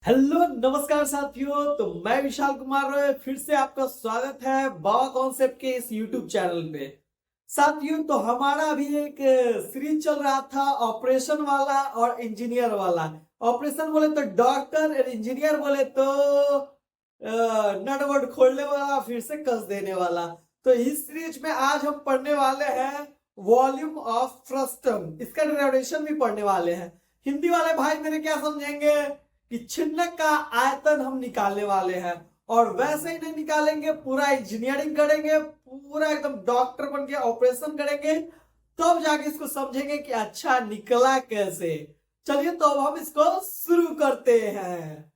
Hello नमस्कार साथियों। तो मैं विशाल कुमार रॉय फिर से आपका स्वागत है बाबा कॉन्सेप्ट के इस यूट्यूब चैनल पे। साथियों तो हमारा अभी एक सीरीज चल रहा था ऑपरेशन वाला और इंजीनियर वाला। ऑपरेशन बोले तो डॉक्टर और इंजीनियर बोले तो नट बोल्ट खोलने वाला फिर से कस देने वाला। तो इस सीरीज में आज हम पढ़ने वाले हैं वॉल्यूम ऑफ फ्रस्टम। इसका डेरिवेशन भी पढ़ने वाले हैं। हिंदी वाले भाई मेरे क्या समझेंगे कि छिन्नक का आयतन हम निकालने वाले हैं। और वैसे ही नहीं निकालेंगे, पूरा इंजीनियरिंग करेंगे, पूरा एकदम डॉक्टर बन के ऑपरेशन करेंगे, तब जाके इसको समझेंगे कि अच्छा निकला कैसे। चलिए तो अब हम इसको शुरू करते हैं।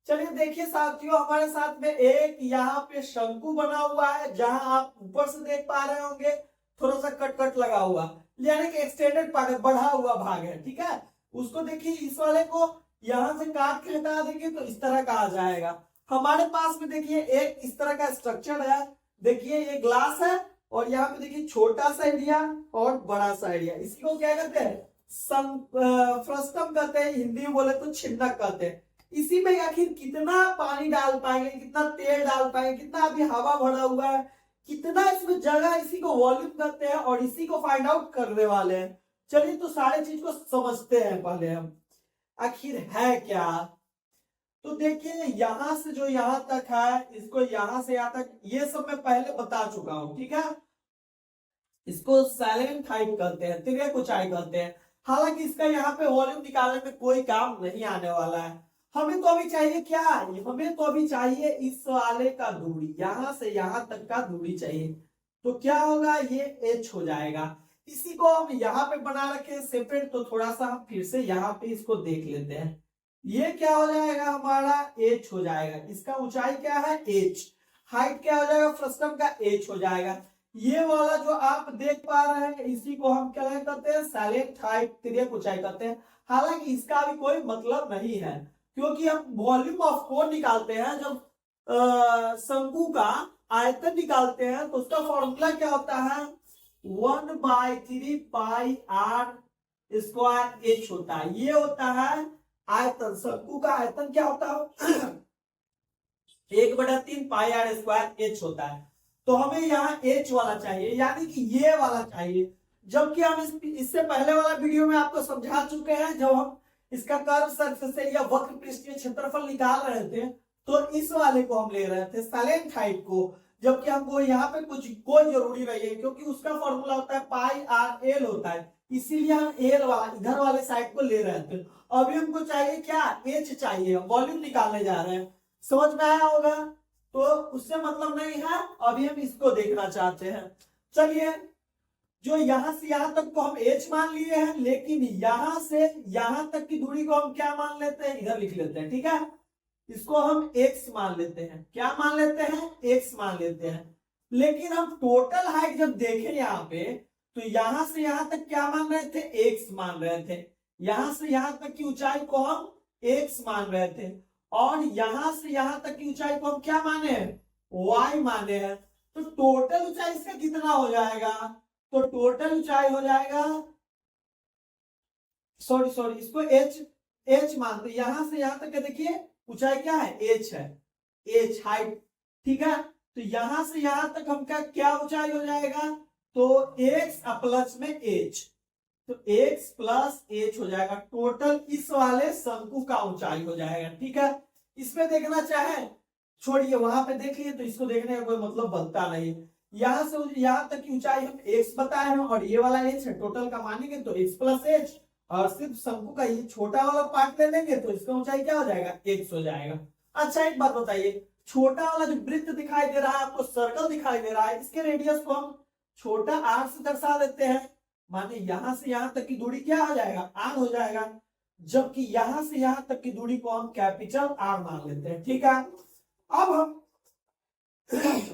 चलिए देखिए साथियों, हमारे साथ में एक यहाँ पे शंकु बना हुआ है, जहां आप ऊपर से देख पा रहे होंगे थोड़ा सा कट कट लगा हुआ, यानी कि एक्सटेंडेड पार्ट है, बढ़ा हुआ भाग है। ठीक है, उसको देखिए, इस वाले को यहां से काट के हटा देंगे तो इस तरह का आ जाएगा। हमारे पास में देखिए एक इस तरह का स्ट्रक्चर है। देखिए ये ग्लास है और यहाँ पे देखिए छोटा सा एरिया और बड़ा सा एरिया। इसी को क्या कहते हैं? फ्रस्टम कहते हैं, हिंदी में बोले तो छिन्नक कहते हैं। इसी में आखिर कितना पानी डाल पाएंगे, कितना तेल डाल पाएंगे, कितना अभी हवा भरा हुआ है, कितना इसमें जगह, इसी को वॉल्यूम कहते हैं और इसी को फाइंड आउट करने वाले हैं। चलिए तो सारे चीज को समझते हैं पहले हम, आखिर है क्या। तो देखिए यहां से जो यहां तक है, इसको यहां से यहां तक, ये सब मैं पहले बता चुका हूं। ठीक है, इसको साइलेंट हाइट कहते हैं, तिर्यक ऊंचाई कहते हैं। हालांकि इसका यहाँ पे वॉल्यूम निकालने में कोई काम नहीं आने वाला है। हमें तो अभी चाहिए क्या? हमें तो अभी चाहिए इस वाले का दूरी, यहां से यहां तक का दूरी चाहिए। तो क्या होगा, ये एच हो जाएगा। इसी को हम यहाँ पे बना रखे सेपरेट, तो थोड़ा सा हम फिर से यहाँ पे इसको देख लेते हैं। ये क्या हो जाएगा, हमारा एच हो जाएगा। इसका ऊंचाई क्या है? एच। हाइट क्या हो जाएगा? फ्रस्टम का एच हो जाएगा। ये वाला जो आप देख पा रहे हैं, इसी को हम क्या कहते हैं? साइलेंट हाइट, तिर्यक ऊंचाई कहते हैं। हालांकि इसका भी कोई मतलब नहीं है, क्योंकि हम वॉल्यूम ऑफ कोन निकालते हैं, जब शंकु का आयतन निकालते हैं तो उसका फॉर्मूला क्या होता है? 1/3 पाई r² एच होता है। ये होता है आयतन। शंकु का आयतन क्या होता है? 1/3 पाई r² एच होता है। तो हमें यहाँ एच वाला चाहिए, यानी कि ये वाला चाहिए। जबकि हम इससे पहले वाला वीडियो में आपको समझा चुके हैं, जब हम इसका कर्व सरफेस एरिया, वक्र पृष्ठीय क्षेत्रफल निकाल रहे थे, तो इस वाले को हम ले रहे थे, साइलेंट हाइट को। जबकि हमको यहाँ पे कुछ कोई जरूरी नहीं है, क्योंकि उसका फॉर्मूला होता है पाई आर एल होता है। इसीलिए हम एल वाला इधर वाले साइड को ले रहे थे। अभी हमको चाहिए क्या? एच चाहिए, वॉल्यूम निकालने जा रहे हैं। समझ में आया होगा? तो उससे मतलब नहीं है, अभी हम इसको देखना चाहते हैं। चलिए, जो यहां से यहां तक को हम एच मान लिए हैं, लेकिन यहां से यहां तक की दूरी को हम क्या मान लेते हैं? इधर लिख लेते हैं। ठीक है, इसको हम एक्स मान लेते हैं। क्या मान लेते हैं? एक्स मान लेते हैं। लेकिन हम टोटल हाइट जब देखें यहाँ पे, तो यहां से यहां तक क्या मान रहे थे? एक्स मान रहे थे। यहां से यहां तक की ऊंचाई को हम एक्स मान रहे थे, और यहां से यहां तक की ऊंचाई को हम क्या माने हैं? वाई माने हैं। तो टोटल ऊंचाई इसका कितना हो जाएगा? तो टोटल ऊंचाई हो जाएगा, सॉरी सॉरी, इसको एच एच मानते, यहां से यहां तक के देखिए ऊंचाई क्या है? एच है, एच हाइट। ठीक है, तो यहां से यहां तक हम क्या ऊंचाई हो जाएगा? तो एक्स प्लस में एच, तो एक्स प्लस एच हो जाएगा। टोटल इस वाले शंकु का ऊंचाई हो जाएगा। ठीक है, इसमें देखना चाहे छोड़िए, वहां पे देख लिए, तो इसको देखने का कोई मतलब बनता नहीं। यहां से यहां तक की ऊंचाई हम एक्स बताए हैं, और ये वाला एच है, टोटल का मानेंगे तो एक्स प्लस एच, और सिर्फ शंकु का ये छोटा वाला पार्ट ले लेंगे तो इसका ऊंचाई क्या हो जाएगा? एक्स हो जाएगा। अच्छा एक बात बताइए, छोटा वाला जो वृत्त दिखाई दे रहा है आपको, सर्कल दिखाई दे रहा है, इसके रेडियस को हम छोटा आर से दर्शा देते हैं। माने यहां से यहां तक की दूरी क्या हो जाएगा? आर हो जाएगा। जबकि यहां से यहां तक की दूरी को हम कैपिटल आर मान लेते हैं। ठीक है, अब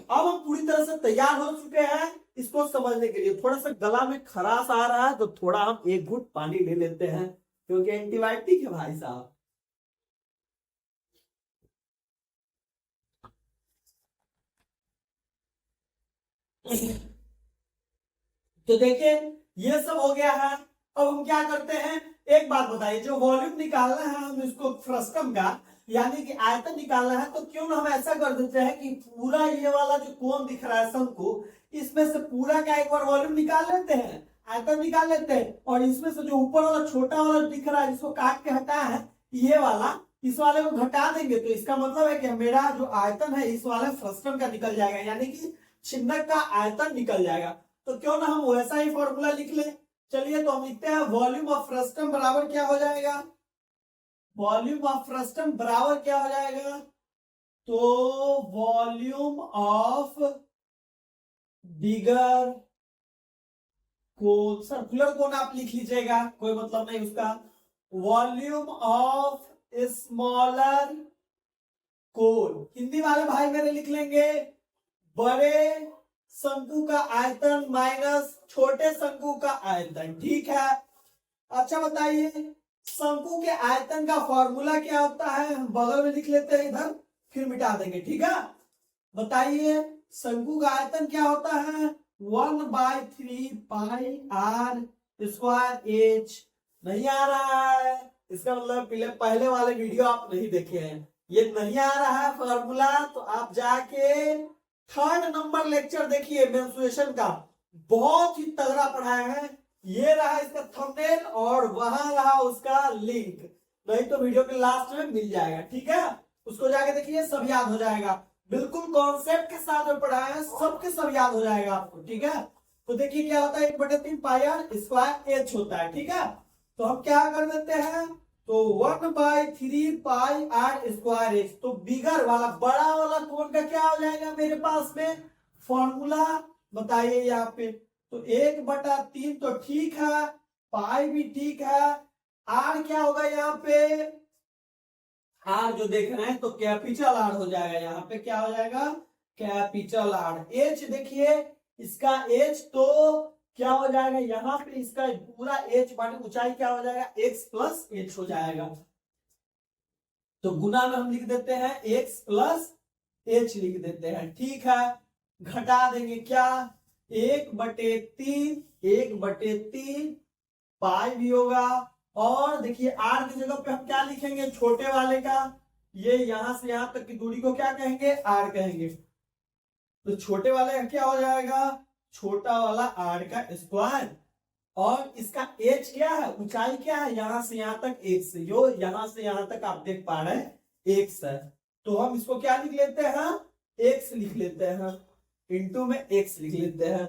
हम पूरी तरह से तैयार हो चुके हैं इसको समझने के लिए। थोड़ा सा गला में खराश आ रहा है, तो थोड़ा हम एक घूंट पानी ले लेते हैं, क्योंकि एंटीबायोटिक है भाई साहब। तो देखिए ये सब हो गया है। अब हम क्या करते हैं, एक बात बताइए, जो वॉल्यूम निकालना है हम इसको फ्रस्टम का, यानी कि आयतन निकालना है, तो क्यों ना हम ऐसा कर देते हैं कि पूरा ये वाला जो कोण दिख रहा है शंकु, इसमें से पूरा का एक बार वॉल्यूम निकाल लेते हैं, आयतन निकाल लेते हैं, और इसमें से जो ऊपर वाला छोटा वाला दिख रहा है जिसको काट के हटाया है, ये वाला, इस वाले को घटा देंगे, तो इसका मतलब है कि मेरा जो आयतन है इस वाले फ्रस्टम का निकल जाएगा, यानी कि छिंदक का आयतन निकल जाएगा। तो क्यों ना हम वैसा ही फॉर्मूला लिख ले। चलिए तो हम लिखते हैं वॉल्यूम ऑफ फ्रस्टम बराबर क्या हो जाएगा, वॉल्यूम ऑफ फ्रस्टम बराबर क्या हो जाएगा, तो volume of bigger cone, circular cone आप लिख लीजिएगा, कोई मतलब नहीं उसका, वॉल्यूम ऑफ स्मॉलर कोन, हिंदी वाले भाई मेरे लिख लेंगे बड़े शंकु का आयतन माइनस छोटे शंकु का आयतन, ठीक है। अच्छा बताइए शंकु के आयतन का फॉर्मूला क्या होता है, हम बगल में लिख लेते हैं इधर, फिर मिटा देंगे, ठीक है। बताइए शंकु का आयतन क्या होता है, 1/3 पाई आर स्क्वायर एच। नहीं आ रहा है, इसका मतलब पहले वाले वीडियो आप नहीं देखे हैं, ये नहीं आ रहा है फॉर्मूला, तो आप जाके 3rd नंबर लेक्चर देखिए मेंस्ट्रुएशन का, बहुत ही तगड़ा पढ़ाया है। ये रहा इसका थंबनेल और वहां रहा उसका लिंक, नहीं तो वीडियो के लास्ट में मिल जाएगा, ठीक है, उसको जाके देखिए, सब याद हो जाएगा, बिल्कुल कॉन्सेप्ट के साथ में पढ़ाया है, सबके सब याद हो जाएगा आपको, ठीक है। तो देखिए क्या होता है, 1/3 पाई आर स्क्वायर एच होता है, ठीक है। तो हम क्या कर देते हैं, तो 1/3 पाई आर स्क्वायर एच, तो बिगर वाला बड़ा वाला कोण का क्या हो जाएगा मेरे पास में फॉर्मूला, बताइए यहाँ पे, तो 1/3 तो ठीक है, पाई भी ठीक है, आर क्या होगा यहाँ पे, आर जो देख रहे हैं तो कैपिटल आर हो जाएगा, यहाँ पे क्या हो जाएगा कैपिटल आर। एच देखिए इसका एच तो क्या हो जाएगा, यहाँ पे इसका पूरा एच माने ऊंचाई क्या हो जाएगा, एक्स प्लस एच हो जाएगा, तो गुना में हम लिख देते हैं एक्स प्लस एच लिख देते हैं, ठीक है। घटा देंगे क्या, 1/3, 1/3 पाई भी होगा, और देखिए आर की जगह पे हम क्या लिखेंगे, छोटे वाले का, ये यहां से यहां तक की दूरी को क्या कहेंगे, आर कहेंगे, तो छोटे वाले का क्या हो जाएगा, छोटा वाला आर का स्क्वायर, और इसका एच क्या है, ऊंचाई क्या है, यहां से यहां तक एक्स, जो यहां से यहां तक आप देख पा रहे हैं एक्स है, तो हम इसको क्या लिख लेते हैं, एक्स लिख लेते हैं, इंटू में एक्स लिख लेते हैं।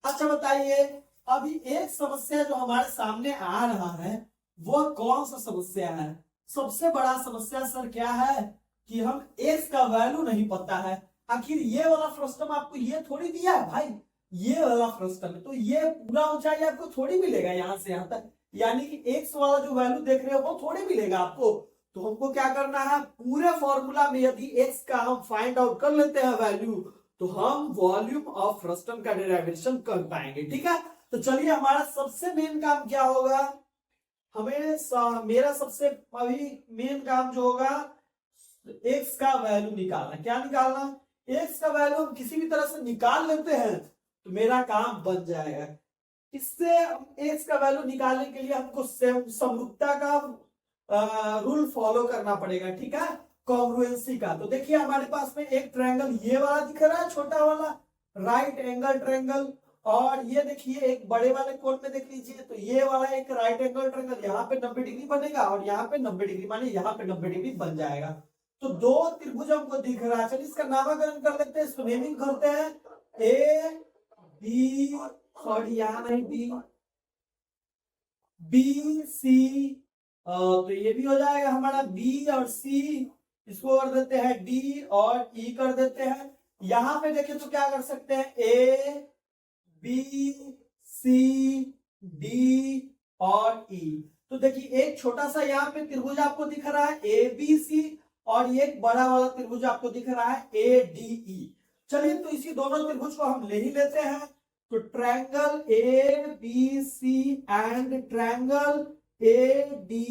अच्छा बताइए अभी एक समस्या जो हमारे सामने आ रहा है वो कौन सा समस्या है, सबसे बड़ा समस्या सर क्या है कि हम एक्स का वैल्यू नहीं पता है। आखिर ये वाला फ्रस्टम आपको ये थोड़ी दिया है भाई, ये वाला फ्रस्टम है, तो ये पूरा ऊंचाई आपको थोड़ी मिलेगा यहाँ से यहाँ तक, यानी कि एक्स वाला जो वैल्यू देख रहे हो वो थोड़ी मिलेगा आपको। तो हमको क्या करना है, पूरे फॉर्मूला में यदि एक्स का हम फाइंड आउट कर लेते हैं वैल्यू, तो हम वॉल्यूम ऑफ फ्रस्टम का डेरिवेशन कर पाएंगे, ठीक है। तो चलिए हमारा सबसे मेन काम क्या होगा, हमें मेरा सबसे अभी मेन काम जो होगा एक्स का वैल्यू निकालना। क्या निकालना, एक्स का वैल्यू हम किसी भी तरह से निकाल लेते हैं तो मेरा काम बन जाएगा। इससे एक्स का वैल्यू निकालने के लिए हमको समरूपता का रूल फॉलो करना पड़ेगा, ठीक है, कॉन्ग्रुएंसी का। तो देखिए हमारे पास में एक ट्रायंगल ये वाला दिख रहा है, छोटा वाला राइट एंगल ट्रायंगल, और ये देखिए एक बड़े वाले कोण में देख लीजिए, तो ये वाला एक राइट एंगल ट्रायंगल, यहाँ पे 90 डिग्री बनेगा और यहाँ पे 90 डिग्री, माने यहाँ पे 90 डिग्री बन जाएगा। तो दो त्रिभुज हमको दिख रहा है, चलिए इसका नामकरण कर लेते हैं, इसको नेमिंग करते हैं ए बी, सॉरी यहाँ नहीं बी, बी सी, तो ये भी हो जाएगा हमारा बी और सी, इसको कर देते हैं डी और ई कर देते हैं। यहां पे देखें तो क्या कर सकते हैं, ए बी सी डी और ई। तो देखिए एक छोटा सा यहाँ पे त्रिभुज आपको दिख रहा है ए बी सी, और एक बड़ा वाला त्रिभुज आपको दिख रहा है ए डी ई। चलिए तो इसी दोनों त्रिभुज को हम ले ही लेते हैं, तो triangle A B C and triangle A D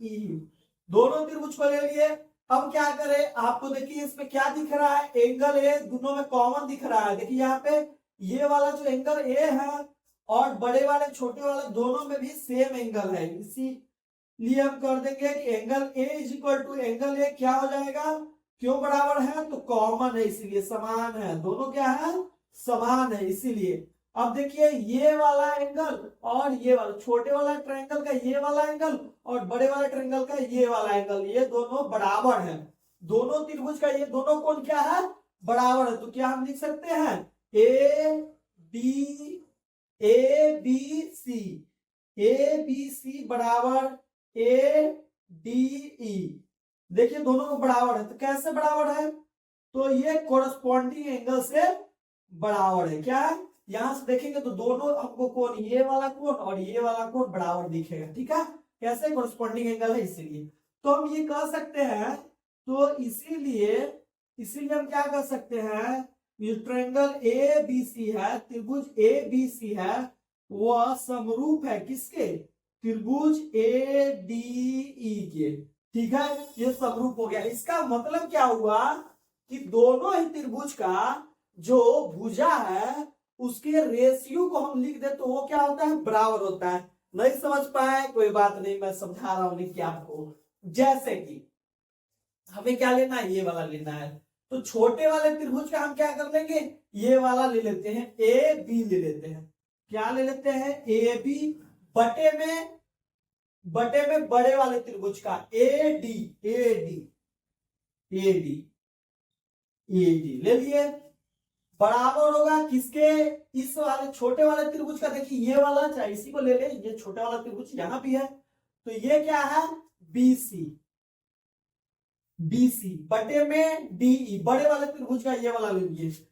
E, दोनों त्रिभुज को ले लिए। अब क्या करें, आपको देखिए इसमें क्या दिख रहा है, एंगल ए दोनों में कॉमन दिख रहा है। देखिए यहाँ पे ये वाला जो एंगल ए है और बड़े वाले छोटे वाले दोनों में भी सेम एंगल है, इसी लिए हम कर देंगे कि angle A is equal to angle A क्या हो जाएगा, क्यों बराबर है, तो कॉमन है इसीलिए, समान है, दोनों क्या है, समान है इसीलिए। अब देखिए ये वाला एंगल और ये वाला, छोटे वाला ट्रायंगल का ये वाला एंगल और बड़े वाले ट्रायंगल का ये वाला एंगल, ये दोनों बराबर है, दोनों त्रिभुज का ये दोनों कोण क्या है, बराबर है। तो क्या हम लिख सकते हैं, ए बी सी, ए बी सी बराबर ए डी ई। देखिए दोनों को बराबर है, तो कैसे बराबर है, तो ये कोरस्पॉन्डिंग एंगल से बराबर है। क्या है, यहां से देखेंगे तो दोनों हमको कोण, ये वाला कोण और ये वाला कोण बराबर दिखेगा। ठीक है, कैसे, कोरस्पॉन्डिंग एंगल है इसीलिए। तो हम ये कह सकते हैं, तो इसीलिए इसीलिए हम क्या कर सकते हैं, ये ट्रायंगल ए बी सी है, त्रिभुज ए बी सी है, वह समरूप है किसके, त्रिभुज ए डी ई के। ठीक है, ये समरूप हो गया। इसका मतलब क्या हुआ कि दोनों ही त्रिभुज का जो भुजा है उसके रेशियो को हम लिख दे तो वो क्या होता है, बराबर होता है। नहीं समझ पाए कोई बात नहीं, मैं समझा रहा हूं लिख के आपको। जैसे कि हमें क्या लेना है, ये वाला लेना है, तो छोटे वाले त्रिभुज का हम क्या कर लेंगे, ये वाला ले लेते हैं, ए बी ले लेते हैं। क्या ले लेते हैं, ए बी बटे में बड़े वाले त्रिभुज का A D, A D, A D, A D ले लिए, बराबर होगा किसके, इस वाले छोटे वाले त्रिभुज का। देखिए ये वाला, चाहे इसी को ले ले, ये छोटा वाला त्रिभुज यहां भी है, तो ये क्या है, बीसी, बीसी बटे में डीई, बड़े वाले त्रिभुज का ये वाला ले लीजिए,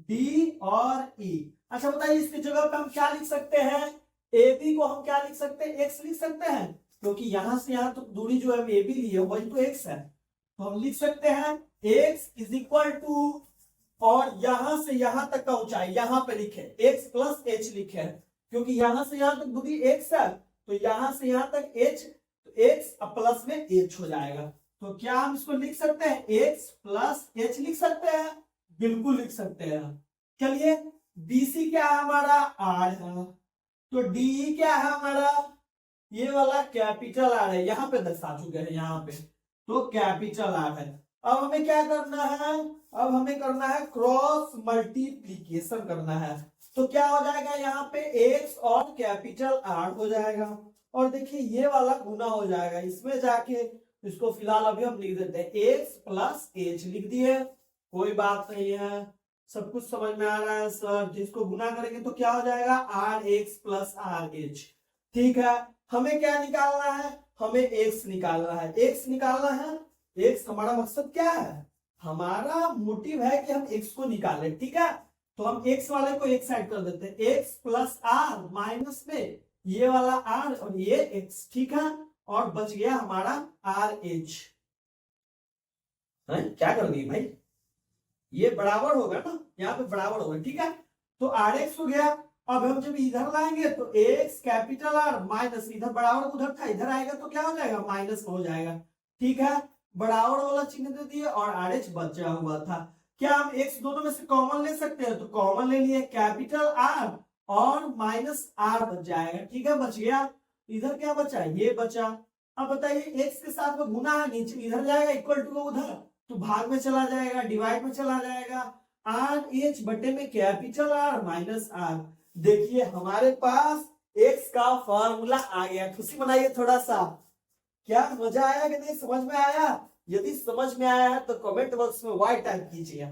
डी और ई। अच्छा बताइए इसकी जगह पे हम क्या लिख सकते हैं, ए बी को हम क्या लिख सकते हैं, एक्स लिख सकते हैं, क्योंकि यहां से यहां तो दूरी जो हम ए बी लिए वही तो एक्स है, तो हम लिख सकते हैं एक्स इज इक्वल टू, और यहां से यहां तक का ऊंचाई यहां पे लिखे एक्स प्लस एच लिखे, क्योंकि यहां से यहां तक दूरी एक्स है, तो यहां से यहां तक एच, तो एक्स प्लस में एच हो जाएगा। तो क्या हम इसको लिख सकते हैं, एक्स प्लस एच लिख सकते हैं, बिल्कुल लिख सकते हैं। चलिए बीसी क्या है हमारा, आर है, तो डी क्या है हमारा, ये वाला कैपिटल आर है, यहां पे दर्शा चुके हैं यहाँ पे, तो कैपिटल आर है। अब हमें क्या करना है, अब हमें करना है क्रॉस मल्टीप्लीकेशन करना है, तो क्या हो जाएगा यहाँ पे एक्स और कैपिटल आर हो जाएगा, और देखिए ये वाला गुना हो जाएगा इसमें जाके, इसको फिलहाल अभी हम लिख देते हैं एक्स प्लस एच लिख दिए, कोई बात नहीं है, सब कुछ समझ में आ रहा है सर। जिसको गुना करेंगे तो क्या हो जाएगा, R X plus R H. ठीक है, हमें क्या निकालना है, हमें एक्स निकालना है, एक्स निकालना है, एक्स हमारा मकसद क्या है, हमारा मोटिव है कि हम एक्स को निकालें। ठीक है, तो हम एक्स वाले को एक साइड कर देते हैं, एक्स प्लस आर माइनस में ये वाला आर और ये एक्स। ठीक है, और बच गया हमारा आर एच। क्या कर दिए भाई, ये बराबर होगा ना, यहाँ पे बराबर होगा। ठीक है, तो आर एक्स हो गया। अब हम जब इधर लाएंगे तो एक्स कैपिटल आर माइनस, इधर बराबर उधर था, इधर आएगा तो क्या हो जाएगा, माइनस हो जाएगा। ठीक है, बराबर वाला चिन्ह दे दिए और आर एच बचा हुआ था। क्या हम एक्स दोनों में से कॉमन ले सकते हैं, तो कॉमन ले लिए, कैपिटल आर और माइनस आर बच जाएगा। ठीक है, बच गया, इधर क्या बचा, ये बचा। अब बताइए एक्स के साथ में गुना है, नीचे इधर जाएगा, इक्वल टू उधर, तो भाग में चला जाएगा, डिवाइड में चला जाएगा, आर एच बटे में कैपिटल आर माइनस आर। देखिए हमारे पास एक्स का फॉर्मूला आ गया। खुशी मनाइए थोड़ा सा, क्या मजा आया कि नहीं, समझ में आया? यदि समझ में आया है तो कमेंट बॉक्स में वाई टाइप कीजिए।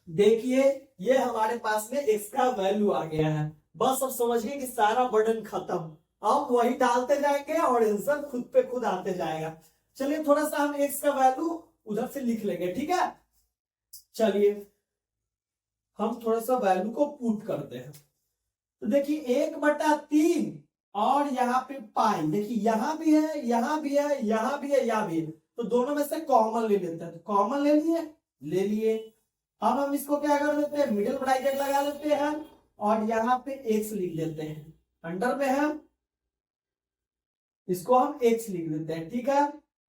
देखिए ये हमारे पास में एक्स का वैल्यू आ गया है, बस अब समझिए कि सारा बर्डन खत्म, अब वही डालते जाएंगे और आंसर खुद पे खुद आते जाएगा। चलिए थोड़ा सा हम एक्स का वैल्यू उधर से लिख लेंगे। ठीक है, चलिए हम थोड़ा सा वैल्यू को पुट करते हैं। तो देखिए 1/3 और यहाँ पे पाई, देखिए यहाँ भी है, यहाँ भी है, यहाँ भी है, यहाँ भी है, तो दोनों में से कॉमन ले लेते हैं। तो कॉमन ले लिए। अब हम इसको क्या कर देते हैं, मिडिल ब्रैकेट लगा लेते हैं और यहाँ पे एक्स लिख देते हैं, अंडर में है, इसको हम एक्स लिख देते हैं। ठीक है,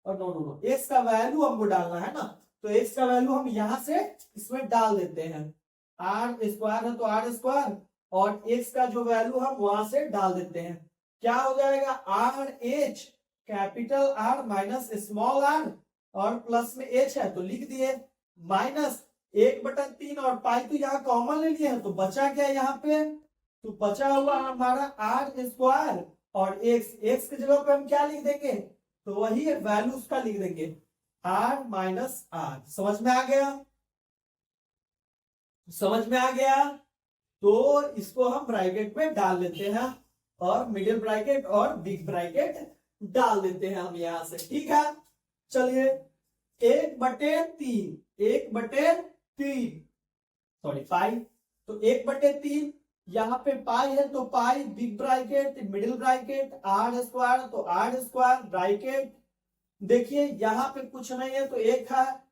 और नो एक्स का वैल्यू हमको डालना है ना, तो एक्स का वैल्यू हम यहां से इसमें डाल देते हैं, आर स्क्वायर है तो आर स्क्वायर, और एक्स का जो वैल्यू हम वहां से डाल देते हैं, क्या हो जाएगा, R H capital R minus small R और प्लस में एच है तो लिख दिए, माइनस 1/3 और पाई तो यहाँ कॉमन ले लिए हैं तो बचा क्या यहाँ पे, तो बचा हुआ हमारा आर स्क्वायर और एक्स की जगह पे हम क्या लिख देंगे, तो वही वैल्यू उसका लिख देंगे आर माइनस आर। समझ में आ गया, समझ में आ गया। तो इसको हम ब्रैकेट में डाल लेते हैं और मिडिल ब्रैकेट और बिग ब्रैकेट डाल देते हैं हम यहां से, ठीक है। चलिए 1/3 सॉरी पाई, तो 1/3 यहाँ पे पाई है तो pi big bracket middle bracket R square तो आर स्क्वायर ब्रैकेट, देखिए यहाँ पे कुछ नहीं है तो एक है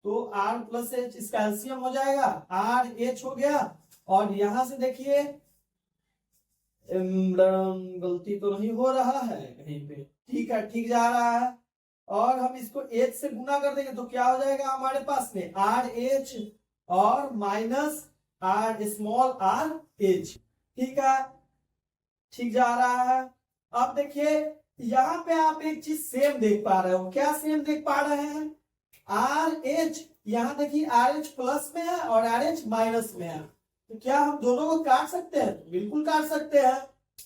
तो आर प्लस एच इसका एलसीएम हो जाएगा, आर एच हो गया। और यहां से देखिए गलती तो नहीं हो रहा है कहीं पे, ठीक है, ठीक जा रहा है। और हम इसको एच से गुना कर देंगे तो क्या हो जाएगा हमारे पास में आर एच और minus R small R H, ठीक है, ठीक जा रहा है। अब देखिए यहाँ पे आप एक चीज सेम देख पा रहे हो, क्या सेम देख पा रहे हैं, आर एच यहाँ देखिए आर एच प्लस में है और आर एच माइनस में है, तो क्या हम दोनों को काट सकते हैं, बिल्कुल काट सकते हैं,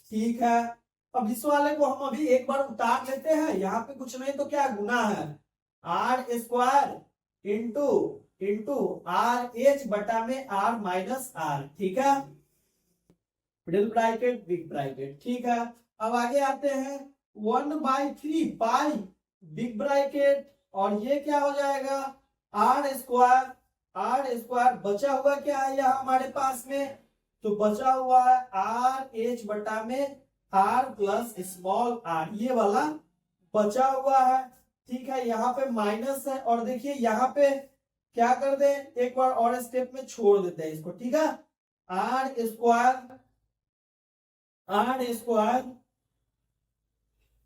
ठीक है। अब इस वाले को हम अभी एक बार उतार लेते हैं, यहाँ पे कुछ नहीं तो क्या गुना है, R square into into R H बटा में आर माइनस आर, ठीक है, मिडिल ब्रैकेट बिग ब्रैकेट, ठीक है। अब आगे आते हैं 1/3 पाई बिग ब्रैकेट और ये क्या हो जाएगा आर स्क्वायर बचा हुआ क्या है यहाँ हमारे पास में, तो बचा हुआ है आर एच बटा में आर प्लस स्मॉल आर, ये वाला बचा हुआ है, ठीक है। यहाँ पे माइनस है और देखिए यहाँ पे क्या कर दे, एक बार और स्टेप में छोड़ देते हैं इसको, ठीक है, आर स्क्वायर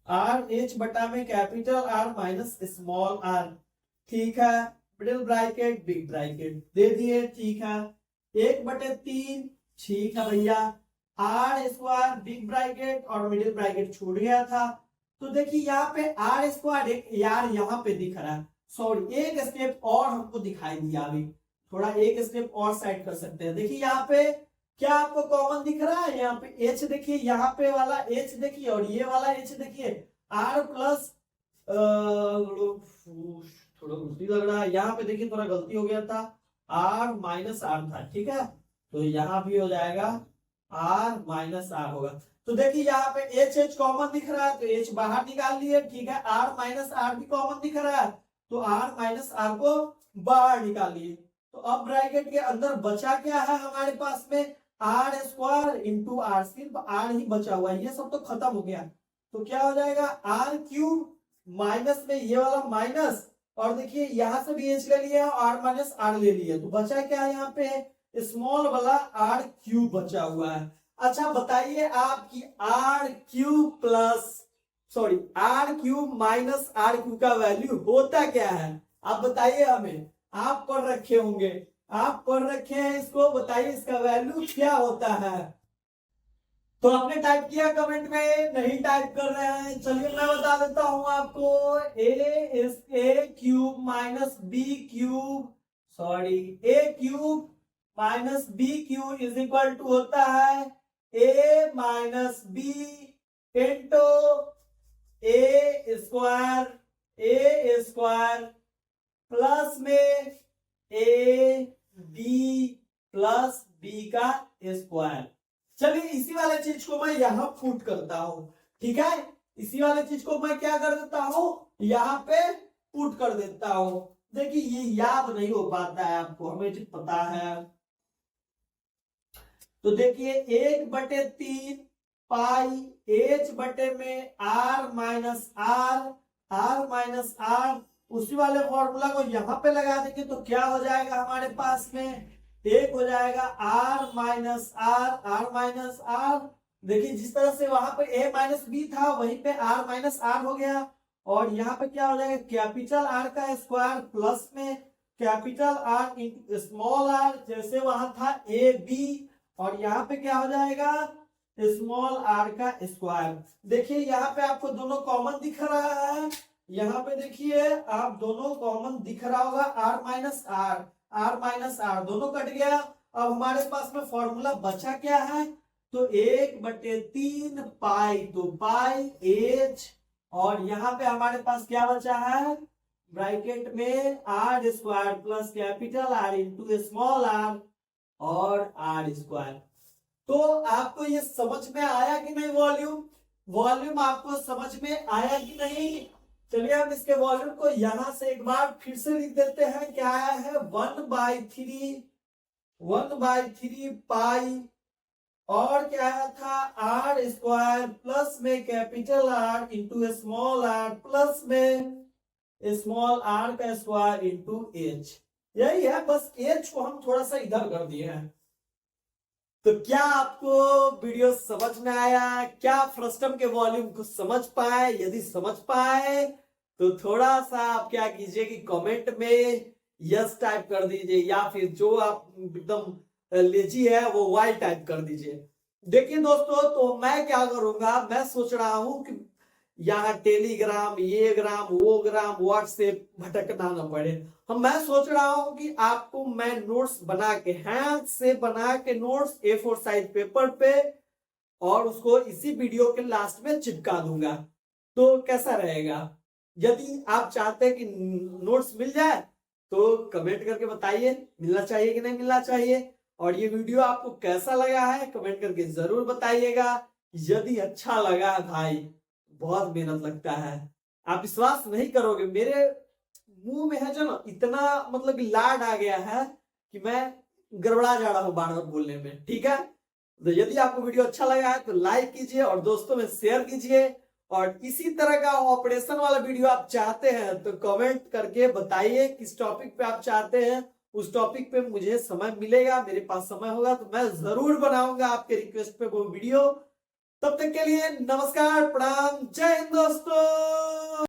आर एच बटा में capital R minus small R, ठीक है, मिडिल ब्रैकेट बिग ब्रैकेट दे दिए, ठीक है, 1/3, ठीक है भैया, आर स्क्वायर बिग ब्रैकेट और मिडिल ब्रैकेट छूट गया था। तो देखिए यहाँ पे आर स्क्वायर एक यार यहाँ पे दिख रहा है, सॉरी एक स्टेप और हमको दिखाई दिया, अभी थोड़ा एक स्टेप और साइड कर सकते हैं। देखिए यहाँ पे क्या आपको कॉमन दिख रहा है, यहाँ पे एच देखिए, यहाँ पे वाला एच देखिए और ये वाला एच देखिए, आर प्लस थोड़ा उल्टी लग रहा है, यहाँ पे देखिए थोड़ा गलती हो गया था, आर माइनस आर था, ठीक है, तो यहाँ भी हो जाएगा आर माइनस आर होगा। तो देखिए यहाँ पे एच एच कॉमन दिख रहा है तो एच बाहर निकाल लिए, ठीक है, आर माइनस आर भी कॉमन दिख रहा है तो आर माइनस आर को बाहर निकालिए। तो अब ब्रैकेट के अंदर बचा क्या है हमारे पास में, आर स्क्वायर इंटू आर, सिर्फ आर ही बचा हुआ है, ये सब तो खत्म हो गया। तो क्या हो जाएगा आर क्यूब माइनस में ये वाला माइनस और देखिए यहां से भी एच ले लिया आर माइनस आर ले लिया, तो बचा क्या है यहाँ पे स्मॉल वाला आर क्यूब बचा हुआ है। अच्छा बताइए आपकी R cube plus sorry R cube minus R cube का वैल्यू होता क्या है, आप बताइए हमें, आप पढ़ रखे होंगे, आप पढ़ रखे हैं इसको, बताइए इसका वैल्यू क्या होता है। तो आपने टाइप किया कमेंट में, नहीं टाइप कर रहे हैं, चलिए मैं बता देता हूं आपको, A cube minus B cube sorry A cube minus B cube is equal to होता है A minus B into A square plus में ए बी प्लस बी का स्क्वायर। चलिए इसी वाले चीज को मैं यहां पुट करता हूं, ठीक है, इसी वाले चीज को मैं क्या कर देता हूं यहां पे पुट कर देता हूं। देखिए ये याद नहीं हो पाता है आपको, हमें जो पता है, तो देखिए 1/3 पाई एच बटे में आर माइनस आर, उसी वाले फॉर्मूला को यहां पे लगा देंगे तो क्या हो जाएगा हमारे पास में, एक हो जाएगा आर माइनस आर, देखिए जिस तरह से वहां पे ए माइनस बी था वहीं पे आर माइनस आर हो गया और यहाँ पे क्या हो जाएगा कैपिटल आर का स्क्वायर प्लस में capital R into small R, जैसे वहां था ए बी और यहाँ पे क्या हो जाएगा स्मॉल आर का स्क्वायर। देखिए यहाँ पे आपको दोनों कॉमन दिख रहा है, यहाँ पे देखिए आप दोनों कॉमन दिख रहा होगा, आर माइनस आर दोनों कट गया। अब हमारे पास में फॉर्मूला बचा क्या है, तो 1/3 पाई, तो पाई एच, और यहाँ पे हमारे पास क्या बचा है, ब्रैकेट में R square plus capital R into small R और आर स्क्वायर। तो आपको ये समझ में आया कि नहीं, वॉल्यूम आपको समझ में आया कि नहीं। चलिए हम इसके वॉल्यूम को यहां से एक बार फिर से लिख देते हैं। क्या आया है, 1/3 पाई, और क्या आया था, आर स्क्वायर प्लस में capital R into small R plus में स्मॉल आर का स्क्वायर इंटू एच। यही है, बस एच को हम थोड़ा सा इधर कर दिए हैं। तो क्या आपको वीडियो समझ में आया, क्या फ्रस्टम के वॉल्यूम को समझ पाए? यदि समझ पाए तो थोड़ा सा आप क्या कीजिए कि कमेंट में यस टाइप कर दीजिए, या फिर जो आप एकदम लेजी है वो वाई टाइप कर दीजिए। देखिए दोस्तों, तो मैं क्या करूंगा, मैं सोच रहा हूं कि यहाँ टेलीग्राम, ये ग्राम, वो ग्राम, व्हाट्सएप भटकना ना पड़े। हम मैं सोच रहा हूं कि आपको मैं नोट्स बना के, हैंड से बना के नोट्स A4 साइज पेपर पे, और उसको इसी वीडियो के लास्ट में चिपका दूंगा। तो कैसा रहेगा? यदि आप चाहते हैं कि नोट्स मिल जाए तो कमेंट करके बताइए, मिलना चाहिए कि नहीं मिलना चाहिए। और ये वीडियो आपको कैसा लगा है कमेंट करके जरूर बताइएगा। यदि अच्छा लगा है भाई, बहुत मेहनत लगता है, आप विश्वास नहीं करोगे, मेरे मुंह में है जो ना इतना मतलब लाड आ गया है कि मैं गड़बड़ा जा रहा हूं बार बार बोलने में। ठीक है, तो यदि आपको वीडियो अच्छा लगा है तो लाइक कीजिए और दोस्तों में शेयर कीजिए। और इसी तरह का ऑपरेशन वाला वीडियो आप चाहते हैं तो कमेंट करके बताइए किस टॉपिक पे आप चाहते हैं। उस टॉपिक पे मुझे समय मिलेगा, मेरे पास समय होगा तो मैं जरूर बनाऊंगा आपके रिक्वेस्ट पे वो वीडियो। तब तक के लिए नमस्कार, प्रणाम, जय हिंद दोस्तों।